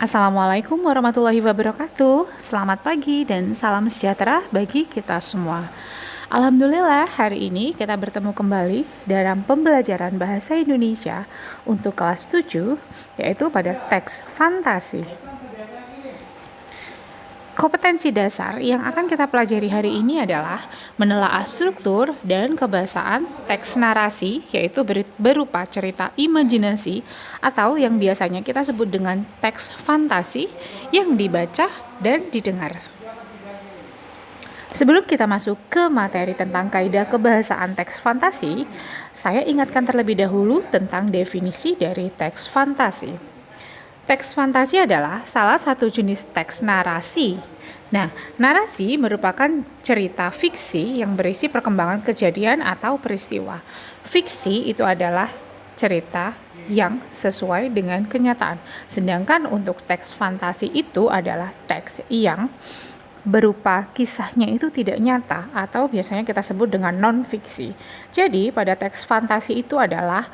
Assalamualaikum warahmatullahi wabarakatuh. Selamat pagi dan salam sejahtera bagi kita semua. Alhamdulillah, hari ini kita bertemu kembali dalam pembelajaran bahasa Indonesia untuk kelas 7, yaitu pada teks fantasi. Kompetensi dasar yang akan kita pelajari hari ini adalah menelaah struktur dan kebahasaan teks narasi, yaitu berupa cerita imajinasi atau yang biasanya kita sebut dengan teks fantasi yang dibaca dan didengar. Sebelum kita masuk ke materi tentang kaidah kebahasaan teks fantasi, saya ingatkan terlebih dahulu tentang definisi dari teks fantasi. Teks fantasi adalah salah satu jenis teks narasi. Nah, narasi merupakan cerita fiksi yang berisi perkembangan kejadian atau peristiwa. Fiksi itu adalah cerita yang sesuai dengan kenyataan. Sedangkan untuk teks fantasi itu adalah teks yang berupa kisahnya itu tidak nyata atau biasanya kita sebut dengan non-fiksi. Jadi, pada teks fantasi itu adalah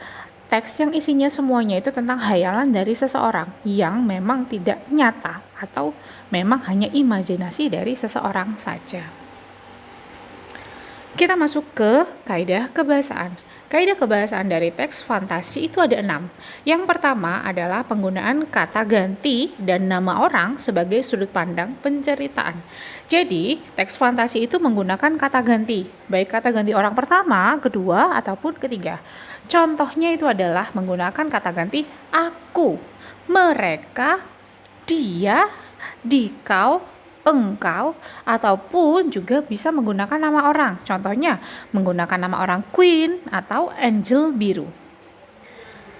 teks yang isinya semuanya itu tentang hayalan dari seseorang yang memang tidak nyata atau memang hanya imajinasi dari seseorang saja. Kita masuk ke kaidah kebahasaan. Kaidah kebahasaan dari teks fantasi itu ada 6. Yang pertama adalah penggunaan kata ganti dan nama orang sebagai sudut pandang penceritaan. Jadi, teks fantasi itu menggunakan kata ganti, baik kata ganti orang pertama, kedua, ataupun ketiga. Contohnya itu adalah menggunakan kata ganti aku, mereka, dia, dikau, engkau, ataupun juga bisa menggunakan nama orang. Contohnya menggunakan nama orang Queen atau Angel Biru.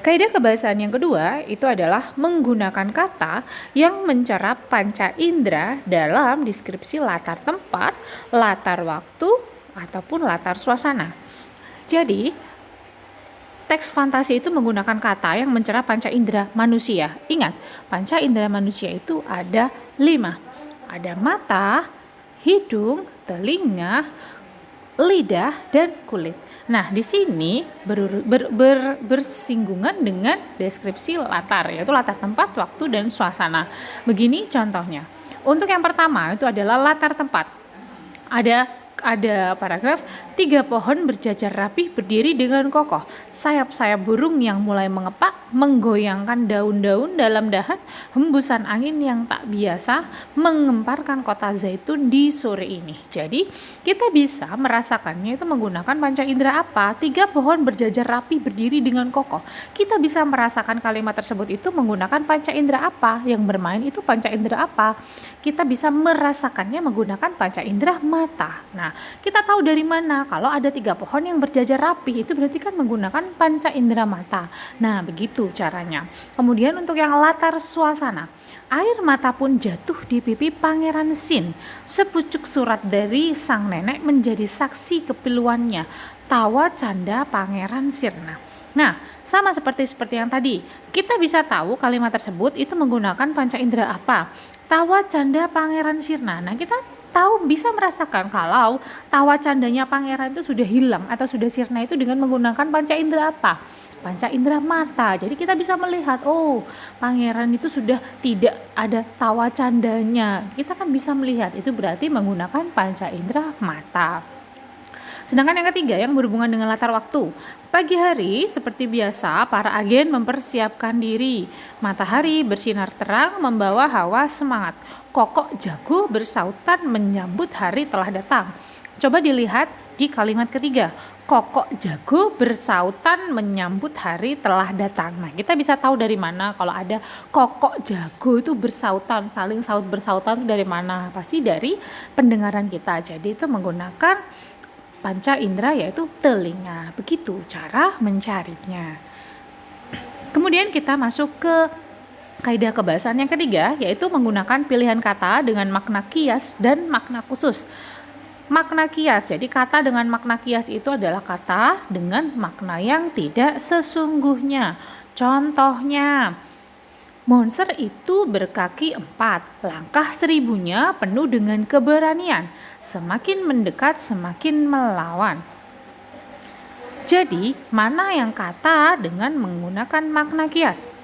Kaidah kebahasaan yang kedua itu adalah menggunakan kata yang mencerap panca indera dalam deskripsi latar tempat, latar waktu, ataupun latar suasana. Jadi, teks fantasi itu menggunakan kata yang mencerah panca indera manusia. Ingat, panca indera manusia itu ada 5. Ada mata, hidung, telinga, lidah, dan kulit. Nah, di sini bersinggungan dengan deskripsi latar, yaitu latar tempat, waktu, dan suasana. Begini contohnya. Untuk yang pertama itu adalah latar tempat. Ada paragraf 3 pohon berjajar rapih berdiri dengan kokoh. Sayap-sayap burung yang mulai mengepak menggoyangkan daun-daun dalam dahan. Hembusan angin yang tak biasa mengemparkan kota zaitun di sore ini. Jadi kita bisa merasakannya itu menggunakan panca indera apa? 3 pohon berjajar rapih berdiri dengan kokoh. Kita bisa merasakan kalimat tersebut itu menggunakan panca indera apa? Yang bermain itu panca indera apa? Kita bisa merasakannya menggunakan panca indera mata. Nah, kita tahu dari mana kalau ada 3 pohon yang berjajar rapih itu berarti kan menggunakan panca indera mata. Nah, begitu caranya. Kemudian untuk yang latar suasana, air mata pun jatuh di pipi Pangeran Sin. Sepucuk surat dari sang nenek menjadi saksi kepiluannya. Tawa canda Pangeran Sirna. Nah, sama seperti yang tadi, kita bisa tahu kalimat tersebut itu menggunakan panca indera apa? Tawa canda Pangeran Sirna. Nah, kita tahu bisa merasakan kalau tawa candanya pangeran itu sudah hilang atau sudah sirna itu dengan menggunakan panca indera apa? Panca indera mata. Jadi kita bisa melihat, oh, pangeran itu sudah tidak ada tawa candanya. Kita kan bisa melihat itu berarti menggunakan panca indera mata. Sedangkan yang ketiga yang berhubungan dengan latar waktu. Pagi hari seperti biasa para agen mempersiapkan diri. Matahari bersinar terang membawa hawa semangat. Kokok jago bersautan menyambut hari telah datang. Coba dilihat di kalimat ketiga. Kokok jago bersautan menyambut hari telah datang. Nah, kita bisa tahu dari mana kalau ada kokok jago itu bersautan, saling saut bersautan itu dari mana? Pasti dari pendengaran kita. Jadi itu menggunakan panca indera yaitu telinga. Begitu cara mencarinya. Kemudian kita masuk ke kaidah kebahasaan yang ketiga, yaitu menggunakan pilihan kata dengan makna kias dan makna khusus. Makna kias, jadi kata dengan makna kias itu adalah kata dengan makna yang tidak sesungguhnya. Contohnya, monster itu berkaki 4, langkah 1000-nya penuh dengan keberanian. Semakin mendekat, semakin melawan. Jadi, mana yang kata dengan menggunakan makna kias?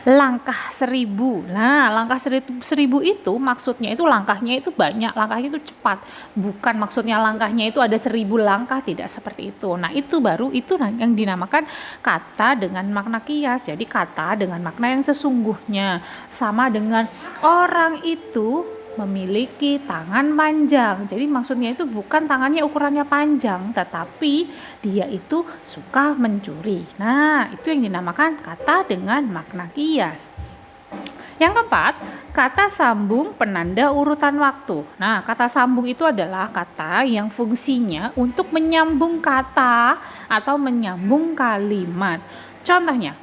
Langkah 1000. Nah, langkah seribu itu maksudnya itu langkahnya itu banyak, langkahnya itu cepat. Bukan maksudnya langkahnya itu ada 1000 langkah, tidak seperti itu. Nah, itu baru itu yang dinamakan kata dengan makna kias. Jadi kata dengan makna yang sesungguhnya sama dengan orang itu memiliki tangan panjang. Jadi maksudnya itu bukan tangannya ukurannya panjang, tetapi dia itu suka mencuri. Nah, itu yang dinamakan kata dengan makna kias. Yang keempat, kata sambung penanda urutan waktu. Nah, kata sambung itu adalah kata yang fungsinya untuk menyambung kata atau menyambung kalimat. Contohnya,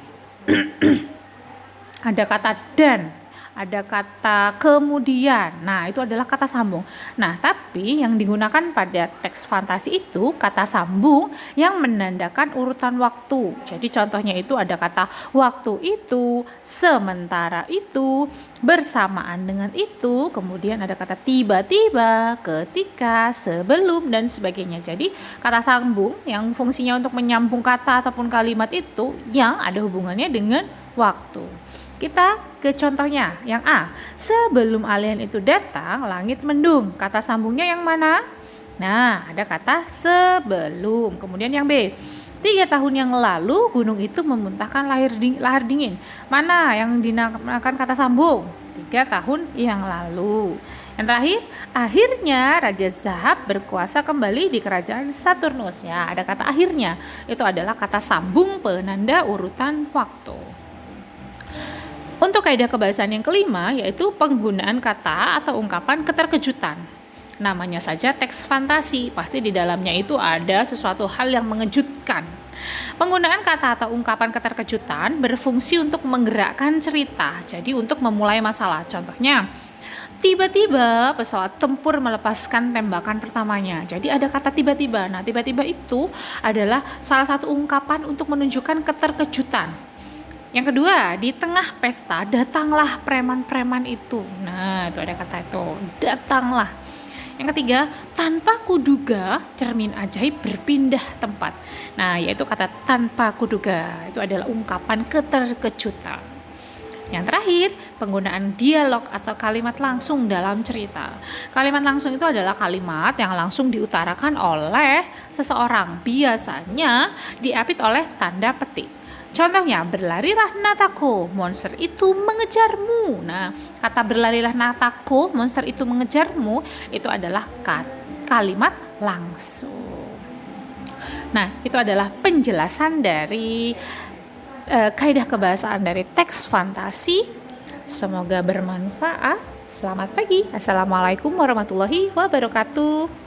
ada kata dan, ada kata kemudian. Nah, itu adalah kata sambung. Nah, tapi yang digunakan pada teks fantasi itu kata sambung yang menandakan urutan waktu. Jadi contohnya itu ada kata waktu itu, sementara itu, bersamaan dengan itu, kemudian ada kata tiba-tiba, ketika, sebelum, dan sebagainya. Jadi kata sambung yang fungsinya untuk menyambung kata ataupun kalimat itu yang ada hubungannya dengan waktu. Kita ke contohnya yang A. Sebelum alien itu datang, langit mendung. Kata sambungnya yang mana? Nah, ada kata sebelum. Kemudian yang B. 3 tahun yang lalu gunung itu memuntahkan lahar dingin. Mana yang dinamakan kata sambung? 3 tahun yang lalu. Yang terakhir, akhirnya Raja Zahab berkuasa kembali di kerajaan Saturnus. Ya, ada kata akhirnya. Itu adalah kata sambung penanda urutan waktu. Untuk kaidah kebahasaan yang kelima, yaitu penggunaan kata atau ungkapan keterkejutan. Namanya saja teks fantasi, pasti di dalamnya itu ada sesuatu hal yang mengejutkan. Penggunaan kata atau ungkapan keterkejutan berfungsi untuk menggerakkan cerita, jadi untuk memulai masalah. Contohnya, tiba-tiba pesawat tempur melepaskan tembakan pertamanya. Jadi ada kata tiba-tiba. Nah, tiba-tiba itu adalah salah satu ungkapan untuk menunjukkan keterkejutan. Yang kedua, di tengah pesta datanglah preman-preman itu. Nah, itu ada kata itu, datanglah. Yang ketiga, tanpa kuduga cermin ajaib berpindah tempat. Nah, yaitu kata tanpa kuduga. Itu adalah ungkapan keterkejutan. Yang terakhir, penggunaan dialog atau kalimat langsung dalam cerita. Kalimat langsung itu adalah kalimat yang langsung diutarakan oleh seseorang. Biasanya diapit oleh tanda petik. Contohnya, berlarilah Natako, monster itu mengejarmu. Nah, kata berlarilah Natako, monster itu mengejarmu, itu adalah kalimat langsung. Nah, itu adalah penjelasan dari kaidah kebahasaan dari teks fantasi. Semoga bermanfaat. Selamat pagi. Assalamualaikum warahmatullahi wabarakatuh.